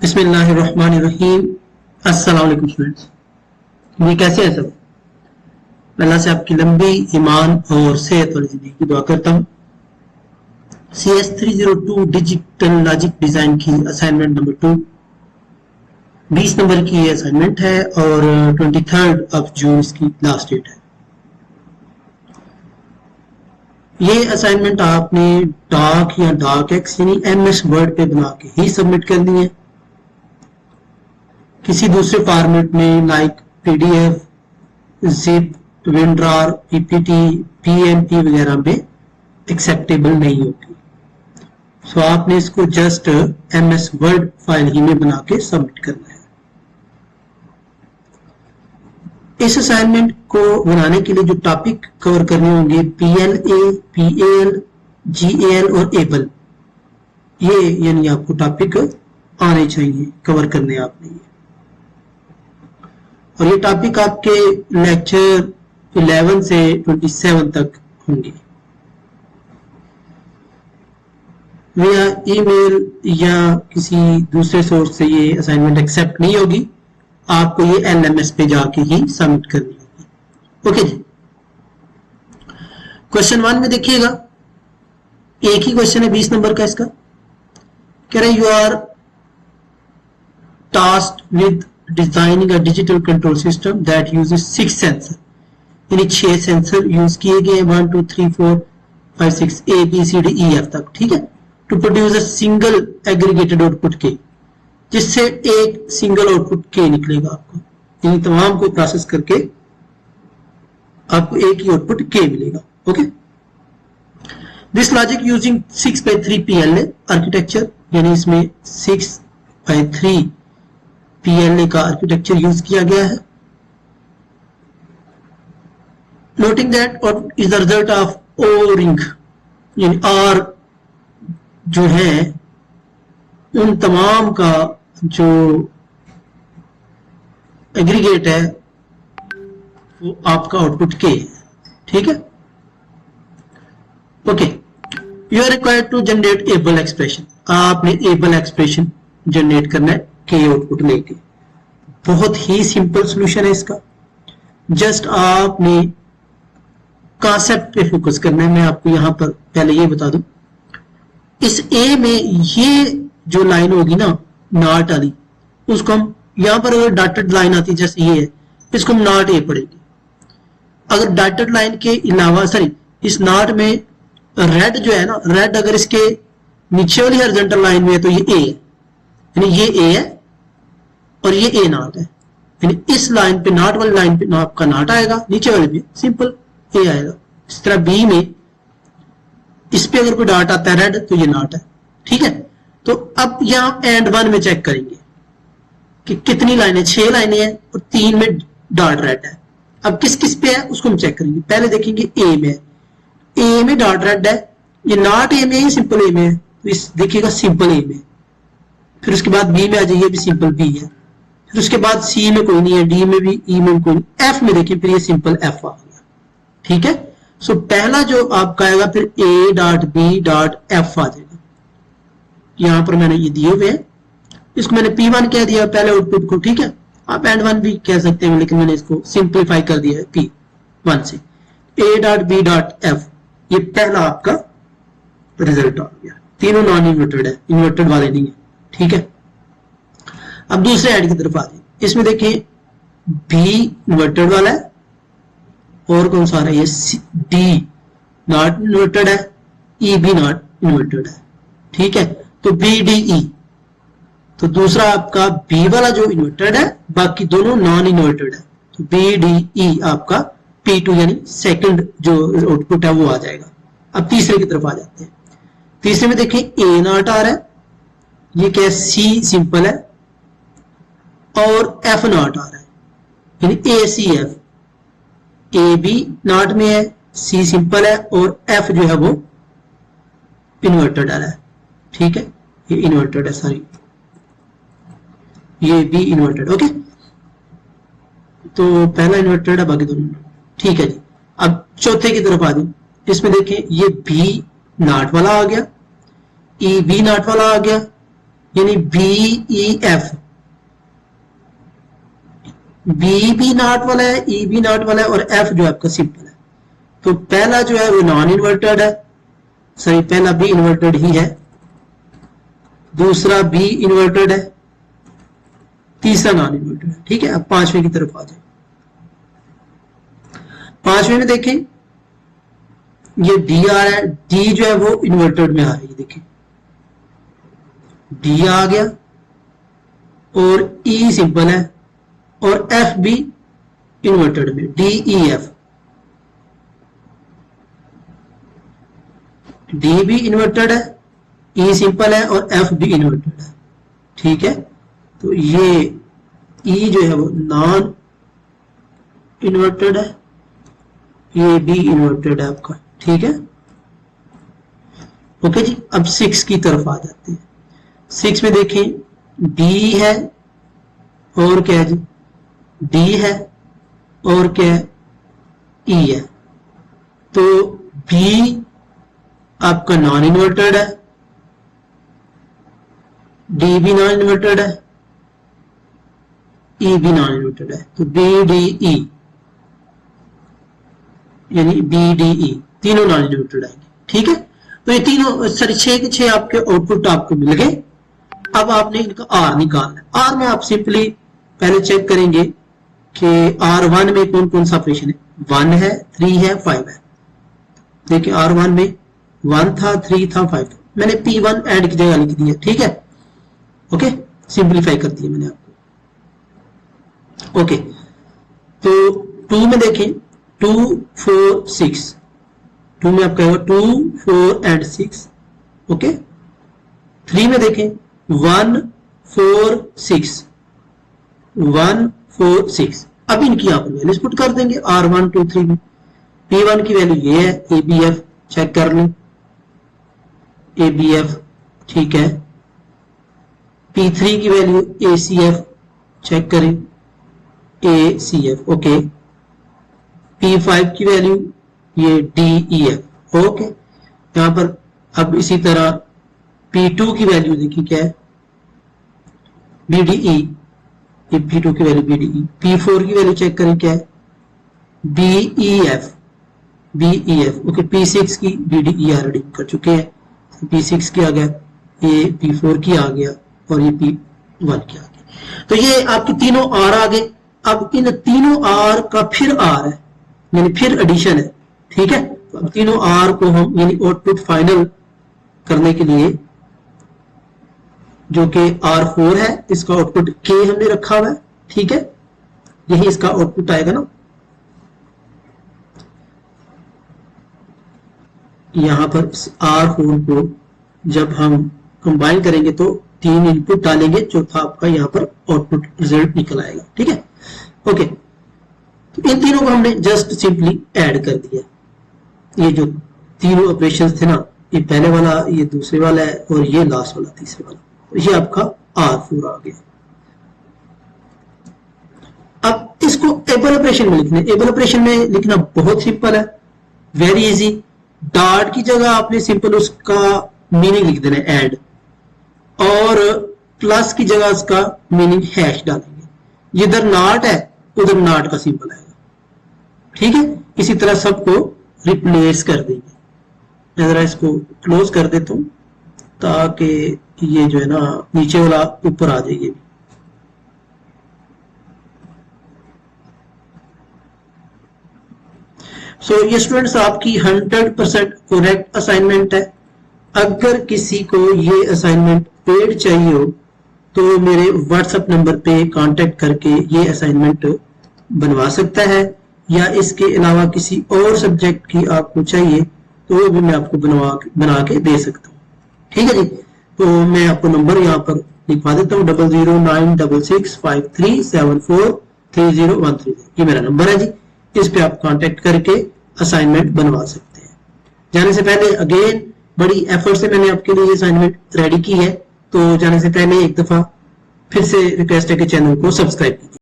बिस्मिल्लाहिर्रहमानिर्रहीम। अस्सलाम वालेकुम स्टूडेंट्स, ये कैसे हैं सब? अल्लाह से आपकी लंबी ईमान और सेहत वाली जिंदगी की दुआ करता हूँ। CS302 डिजिटल लॉजिक डिजाइन की असाइनमेंट नंबर 2 20 नंबर की ये असाइनमेंट है और 23 जून इसकी लास्ट डेट है। ये असाइनमेंट आपने डॉक या डॉक एक्स यानी MS वर्ड पे बना के ही सबमिट करनी है। किसी दूसरे फॉर्मेट में like PDF, zip, WinRAR, PPT, PMP वगैरह में एक्सेप्टेबल नहीं होगी। सो आपने इसको जस्ट MS वर्ड फाइल ही में बना के सबमिट करना है। इस असाइनमेंट को बनाने के लिए जो टॉपिक कवर करने होंगे PLA, PAL, GAL और एबल, ये यानी आपको टॉपिक आने चाहिए, कवर करने आपने ये। और ये टॉपिक आपके लेक्चर 11 से 27 तक होंगे। या ईमेल या किसी दूसरे सोर्स से ये असाइनमेंट एक्सेप्ट नहीं होगी, आपको ये LMS पे जाके ही सबमिट करनी होगी। ओके जी। क्वेश्चन 1 में देखिएगा, एक ही क्वेश्चन है 20 नंबर का। इसका कह रहे you are tasked with designing a digital control system that uses 6 sensor, यानी 6 सेंसर यूज किए गए 1 2 3 4 5 6 ABCDEF तक, ठीक है। To produce a single aggregated output के, जिससे एक सिंगल आउटपुट के निकलेगा आपको, यानी तमाम को प्रोसेस करके आपको एक ही आउटपुट के मिलेगा। Okay. This logic using 6x3 PLA architecture, यानी इसमें 6x3 PLA का आर्किटेक्चर यूज किया गया है। Noting that OR is the result of ORing, यानी R जो है उन तमाम का जो एग्रीगेट है वो आपका आउटपुट के है, ठीक है। Okay. You are required to generate able expression, आपने एबल एक्सप्रेशन जनरेट करना है के आउटपुट लेके। बहुत ही सिंपल सॉल्यूशन है इसका, जस्ट आपने कॉन्सेप्ट पे फोकस करना है। मैं आपको यहां पर पहले ये बता दूं, इस A में ये जो लाइन होगी ना नॉट वाली, उसको हम यहां पर अगर डॉटेड लाइन आती है जैसे ये है, इसको हम नॉट A पढ़ेंगे। अगर डॉटेड लाइन के अलावा सॉरी इस नॉट में रेड जो है ना, रेड अगर इसके नीचे वाली हॉरिजॉन्टल लाइन में है तो ये A है, यानी ये A है और ये A नॉट है, यानी इस लाइन पे नॉट वाली लाइन पे आपका नॉट आएगा, नीचे वाले पे सिंपल A आएगा। इस तरह B में इस पे अगर कोई डॉट आता है रेड तो ये नॉट है, ठीक है। तो अब यहां एंड 1 में चेक करेंगे कि कितनी लाइनें, 6 लाइनें हैं और 3 में डॉट रेड है। अब किस किस पे है उसको हम चेक करेंगे। पहले देखेंगे A में, A में डॉट रेड है, ये नॉट A में है, सिंपल A में है, तो इस देखिएगा सिंपल A में। फिर उसके बाद B में आ जाइए, भी सिंपल B है। फिर उसके बाद C में कोई नहीं है, D में भी, E में कोई नहीं, F में देखिए फिर ये सिंपल F आ गया, ठीक है। सो पहला जो आपका आएगा फिर A.B.F आ जाएगा। यहां पर मैंने ये दिए हुए हैं, इसको मैंने P1 कह दिया पहले आउटपुट को, ठीक है। आप एंड 1 भी कह सकते हैं, लेकिन मैंने इसको सिंप्लीफाई कर दिया है P1 से। A.B.F ये पहला आपका रिजल्ट आ गया। तीनों नॉन इन्वर्टेड है, इन्वर्टेड वाले नहीं है, ठीक है। अब दूसरे ऐड की तरफ आ जाए। इसमें देखिए B इन्वर्टेड वाला है और कौन सा है, ये D नॉट इन्वर्टेड है, E भी नॉट इन्वर्टेड है, ठीक है। तो BDE, तो दूसरा आपका B वाला जो इन्वर्टेड है, बाकी दोनों नॉन इन्वर्टेड है, तो BDE आपका P2 यानी सेकंड जो आउटपुट है वो आ जाएगा। अब तीसरे की तरफ आ जाते हैं। तीसरे में देखिए A नॉट आ रहा है, ये क्या है, C सिंपल है और F नॉट आ रहा है, यानी ACF। A भी नॉट में है, C सिंपल है और F जो है वो इन्वर्टेड आ रहा है, ठीक है। ये इन्वर्टेड है, सॉरी ये भी इन्वर्टेड, ओके। तो पहला इन्वर्टेड है, बाकी दोनों, ठीक है जी। अब चौथे की तरफ आ जाए। इसमें देखें ये B नॉट वाला आ गया, E भी नॉट वाला आ गया, यानी बी ई एफ, बी भी नॉट वाला है, ई भी नॉट वाला है, और एफ जो आपका सिंपल है। तो पहला जो है वो नॉन इन्वर्टेड है, सॉरी पहला बी इन्वर्टेड ही है, दूसरा बी इन्वर्टेड है, तीसरा नॉन इन्वर्टेड है। ठीक है, अब पांचवें की तरफ आ जाए। पांचवें में देखें ये डी आ रहा है, डी जो है वो इन्वर्टेड में आ रही है, देखिए डी आ गया, और ई सिंपल है, और एफ भी इन्वर्टेड में, डी ई एफ, डी भी इन्वर्टेड है, ई सिंपल है, और एफ भी इन्वर्टेड है। ठीक है, तो ये ई जो है वो नॉन इन्वर्टेड है, ये भी इन्वर्टेड है आपका। ठीक है, ओके जी। अब 6 की तरफ आ जाते हैं। 6 में देखें डी है, और क्या है जी, डी है, और क्या है, ई है। तो बी आपका नॉन इन्वर्टेड है, डी भी नॉन इन्वर्टेड है, ई भी नॉन इन्वर्टेड है। तो बी डी ई, यानी बी डी ई तीनों नॉन इन्वर्टेड आएंगे। ठीक है, तो ये तीनों सॉरी 6 के 6 आपके आउटपुट आपको मिल गए। अब आपने इनका आर निकालना है। आर में आप सिंपली पहले चेक करेंगे कि R1 में कौन कौन सा ऑपरेशन है। 1 है, 3 है, 5 है। देखिए R1 में 1 था, 3 था, 5 था। मैंने P1 ऐड की जगह लिख दिया। ठीक है, ओके, सिंप्लीफाई कर दिया मैंने आपको। ओके, तो 2 में देखें 2 4 6, 2 में आपका होगा 2 4 एंड 6। ओके, 3 में देखें 1 4 6, 1 4 6। अब इनकी आप वैल्यूज पुट कर देंगे R1 2 3 में। P1 की वैल्यू ये है, ABF चेक कर लें, ABF ठीक है। P3 की वैल्यू ACF चेक करें, ACF ओके। P5 की वैल्यू ये DEF ओके। यहां पर अब इसी तरह P2 की वैल्यू देखिए क्या है, BDE, ये P2 की वैल्यू BDE। P4 की वैल्यू चेक करें क्या है, BEF, BEF ओके। P6 की BDE ऑलरेडी कर चुके हैं, P6 की आ गया, ये P4 की आ गया, और ये P1 की आ गया। तो ये आपके तीनों R आ गए। अब इन तीनों R का फिर R है, यानी फिर एडिशन है। ठीक है, तो अब तीनों R को हम यानी आउटपुट फाइनल करने के लिए, जो कि R4 है, इसका आउटपुट K हमने रखा हुआ है। ठीक है, यही इसका आउटपुट आएगा ना। यहां पर R4 को जब हम कंबाइन करेंगे तो 3 इनपुट डालेंगे, चौथा आपका यहां पर आउटपुट रिजल्ट निकल आएगा। ठीक है, ओके। तो इन तीनों को हमने जस्ट सिंपली ऐड कर दिया। ये जो तीनों ऑपरेशंस थे ना, ये पहले वाला, ये दूसरे वाला है, और ये लास्ट वाला तीसरे वाला, तो ये आपका R4 आ गया। अब इसको एबल ऑपरेशन में लिखना है। एबल ऑपरेशन में लिखना बहुत सिंपल है, वेरी इजी। डॉट की जगह आपने सिंपल उसका मीनिंग लिख देना है, ऐड, और प्लस की जगह उसका मीनिंग हैश डालेंगे। जिधर नॉट है उधर नॉट का सिंबल आएगा। ठीक है, इसी तरह सबको रिप्लेस कर देंगे। मैं जरा इसको क्लोज कर देता हूं ताकि ये जो है ना नीचे वाला ऊपर आ जाएगी। सो ये स्टूडेंट्स आपकी 100% करेक्ट असाइनमेंट है। अगर किसी को ये असाइनमेंट पेड चाहिए हो तो मेरे व्हाट्सएप नंबर पे कांटेक्ट करके ये असाइनमेंट बनवा सकता है, या इसके अलावा किसी और सब्जेक्ट की आपको चाहिए तो वो भी मैं आपको बना के दे सकता हूँ। ठीक है जी, तो मैं आपको नंबर यहाँ पर लिखवा देता हूँ 009653743013। ये मेरा नंबर है जी, इस पे आप कांटेक्ट करके असाइनमेंट बनवा सकते हैं। जाने से पहले अगेन बड़ी एफर्ट से मैंने आपके लिए असाइनमेंट रेडी की है, तो जाने से पहले एक दफा फिर से रिक्वेस्ट है कि चैनल को सब्सक्राइब कीजिए।